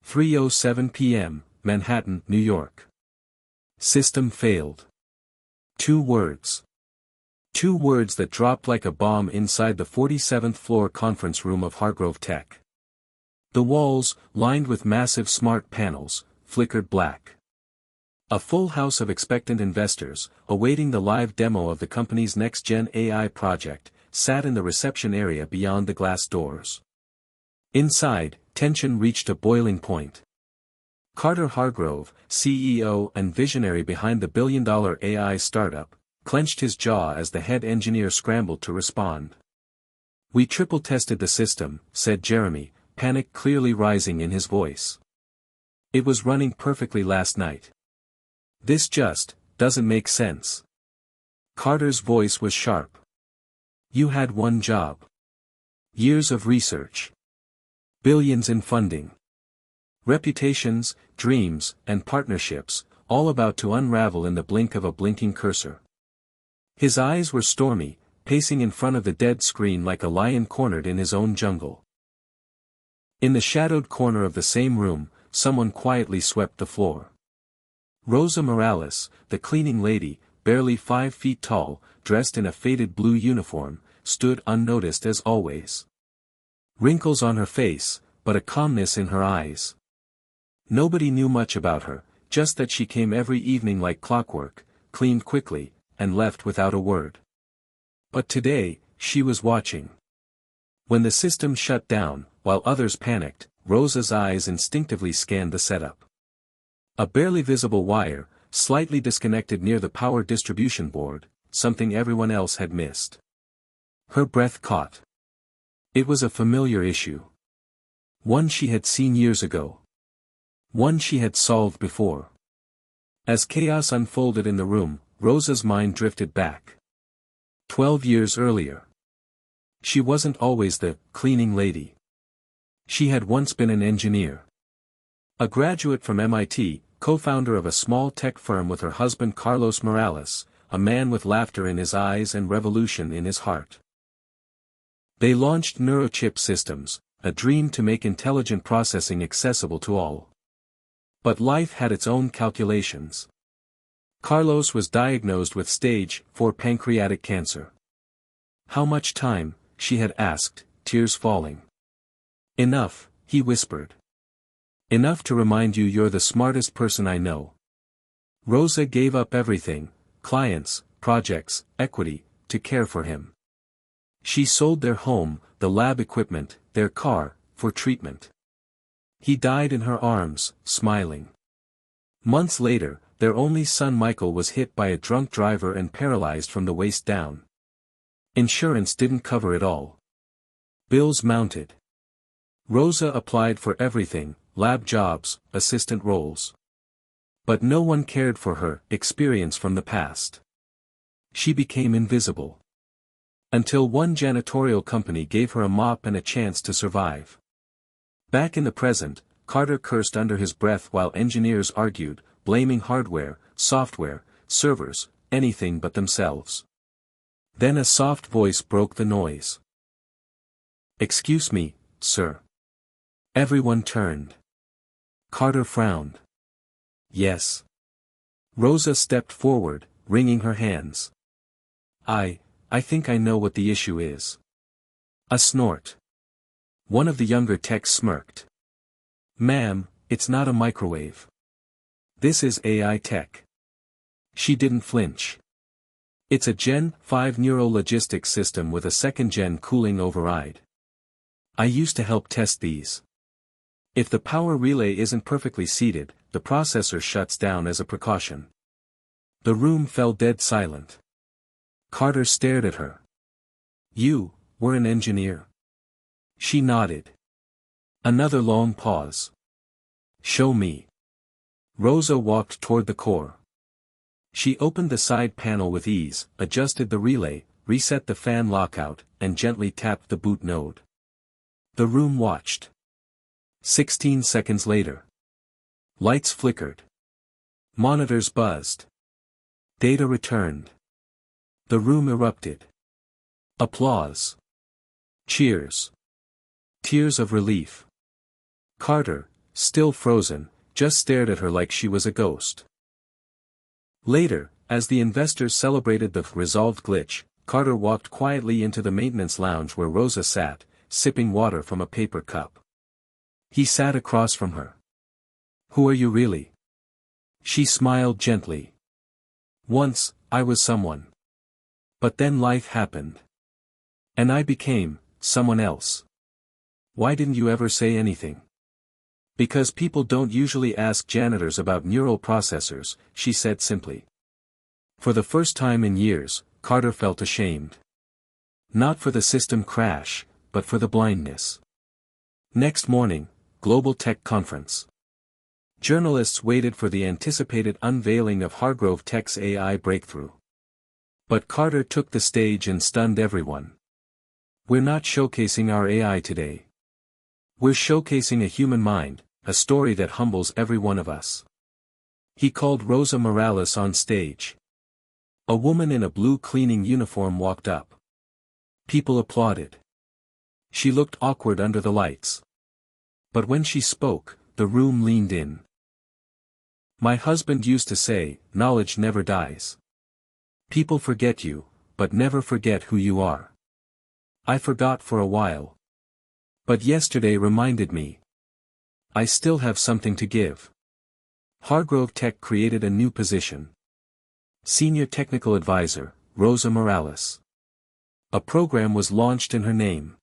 3:07 p.m., Manhattan, New York. System failed. 2 words. 2 words that dropped like a bomb inside the 47th floor conference room of Hargrove Tech. The walls, lined with massive smart panels, flickered black. A full house of expectant investors, awaiting the live demo of the company's next-gen AI project, sat in the reception area beyond the glass doors. Inside, tension reached a boiling point. Carter Hargrove, CEO and visionary behind the billion-dollar AI startup, clenched his jaw as the head engineer scrambled to respond. "We triple-tested the system," said Jeremy, panic clearly rising in his voice. "It was running perfectly last night. This just doesn't make sense." Carter's voice was sharp. "You had one job. Years of research. Billions in funding. Reputations, dreams, and partnerships, all about to unravel in the blink of a blinking cursor." His eyes were stormy, pacing in front of the dead screen like a lion cornered in his own jungle. In the shadowed corner of the same room, someone quietly swept the floor. Rosa Morales, the cleaning lady, barely 5 feet tall, dressed in a faded blue uniform, stood unnoticed as always. Wrinkles on her face, but a calmness in her eyes. Nobody knew much about her, just that she came every evening like clockwork, cleaned quickly, and left without a word. But today, she was watching. When the system shut down, while others panicked, Rosa's eyes instinctively scanned the setup. A barely visible wire, slightly disconnected near the power distribution board, something everyone else had missed. Her breath caught. It was a familiar issue. One she had seen years ago. One she had solved before. As chaos unfolded in the room, Rosa's mind drifted back. 12 years earlier. She wasn't always the cleaning lady. She had once been an engineer. A graduate from MIT, co-founder of a small tech firm with her husband Carlos Morales, a man with laughter in his eyes and revolution in his heart. They launched Neurochip Systems, a dream to make intelligent processing accessible to all. But life had its own calculations. Carlos was diagnosed with stage 4 pancreatic cancer. "How much time?" she had asked, tears falling. "Enough," he whispered. "Enough to remind you you're the smartest person I know." Rosa gave up everything, clients, projects, equity, to care for him. She sold their home, the lab equipment, their car, for treatment. He died in her arms, smiling. Months later, their only son Michael was hit by a drunk driver and paralyzed from the waist down. Insurance didn't cover it all. Bills mounted. Rosa applied for everything, lab jobs, assistant roles. But no one cared for her experience from the past. She became invisible. Until one janitorial company gave her a mop and a chance to survive. Back in the present, Carter cursed under his breath while engineers argued, blaming hardware, software, servers, anything but themselves. Then a soft voice broke the noise. "Excuse me, sir." Everyone turned. Carter frowned. "Yes." Rosa stepped forward, wringing her hands. I think I know what the issue is." A snort. One of the younger techs smirked. "Ma'am, it's not a microwave. This is AI tech." She didn't flinch. "It's a Gen 5 neuro-logistics system with a second-gen cooling override. I used to help test these. If the power relay isn't perfectly seated, the processor shuts down as a precaution." The room fell dead silent. Carter stared at her. "You were an engineer?" She nodded. Another long pause. "Show me." Rosa walked toward the core. She opened the side panel with ease, adjusted the relay, reset the fan lockout, and gently tapped the boot node. The room watched. 16 seconds later. Lights flickered. Monitors buzzed. Data returned. The room erupted. Applause. Cheers. Tears of relief. Carter, still frozen, just stared at her like she was a ghost. Later, as the investors celebrated the resolved glitch, Carter walked quietly into the maintenance lounge where Rosa sat, sipping water from a paper cup. He sat across from her. "Who are you really?" She smiled gently. "Once, I was someone. But then life happened. And I became someone else." "Why didn't you ever say anything?" "Because people don't usually ask janitors about neural processors," she said simply. For the first time in years, Carter felt ashamed. Not for the system crash, but for the blindness. Next morning, Global Tech Conference. Journalists waited for the anticipated unveiling of Hargrove Tech's AI breakthrough. But Carter took the stage and stunned everyone. "We're not showcasing our AI today. We're showcasing a human mind, a story that humbles every one of us." He called Rosa Morales on stage. A woman in a blue cleaning uniform walked up. People applauded. She looked awkward under the lights. But when she spoke, the room leaned in. "My husband used to say, knowledge never dies. People forget you, but never forget who you are. I forgot for a while. But yesterday reminded me. I still have something to give." Hargrove Tech created a new position. Senior Technical Advisor, Rosa Morales. A program was launched in her name.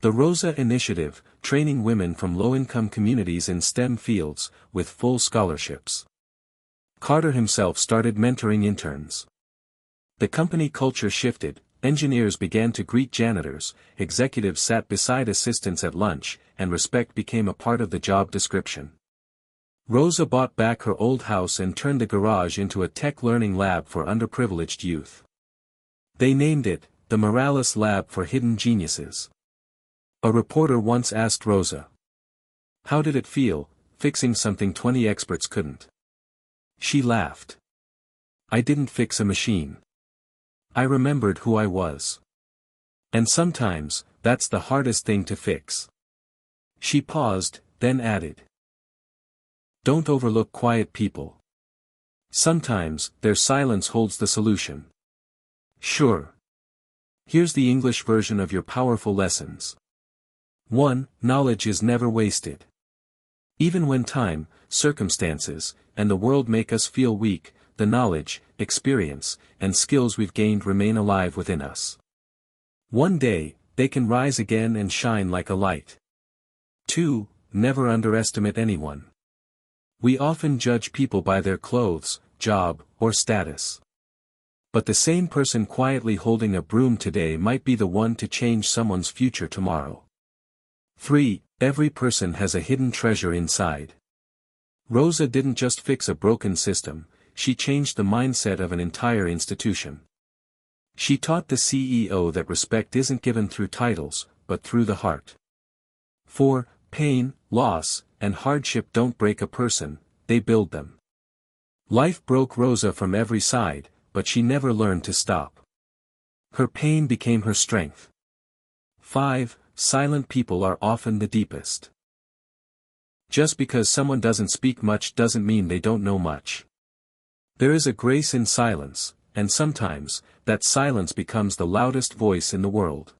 The Rosa Initiative, training women from low-income communities in STEM fields, with full scholarships. Carter himself started mentoring interns. The company culture shifted, engineers began to greet janitors, executives sat beside assistants at lunch, and respect became a part of the job description. Rosa bought back her old house and turned the garage into a tech learning lab for underprivileged youth. They named it, the Morales Lab for Hidden Geniuses. A reporter once asked Rosa, "How did it feel, fixing something 20 experts couldn't?" She laughed. "I didn't fix a machine. I remembered who I was. And sometimes, that's the hardest thing to fix." She paused, then added, "Don't overlook quiet people. Sometimes, their silence holds the solution." Sure. Here's the English version of your powerful lessons. 1. Knowledge is never wasted. Even when time, circumstances, and the world make us feel weak, the knowledge, experience, and skills we've gained remain alive within us. One day, they can rise again and shine like a light. 2. Never underestimate anyone. We often judge people by their clothes, job, or status. But the same person quietly holding a broom today might be the one to change someone's future tomorrow. 3. Every person has a hidden treasure inside. Rosa didn't just fix a broken system, she changed the mindset of an entire institution. She taught the CEO that respect isn't given through titles, but through the heart. 4. Pain, loss, and hardship don't break a person, they build them. Life broke Rosa from every side, but she never learned to stop. Her pain became her strength. 5. Silent people are often the deepest. Just because someone doesn't speak much doesn't mean they don't know much. There is a grace in silence, and sometimes, that silence becomes the loudest voice in the world.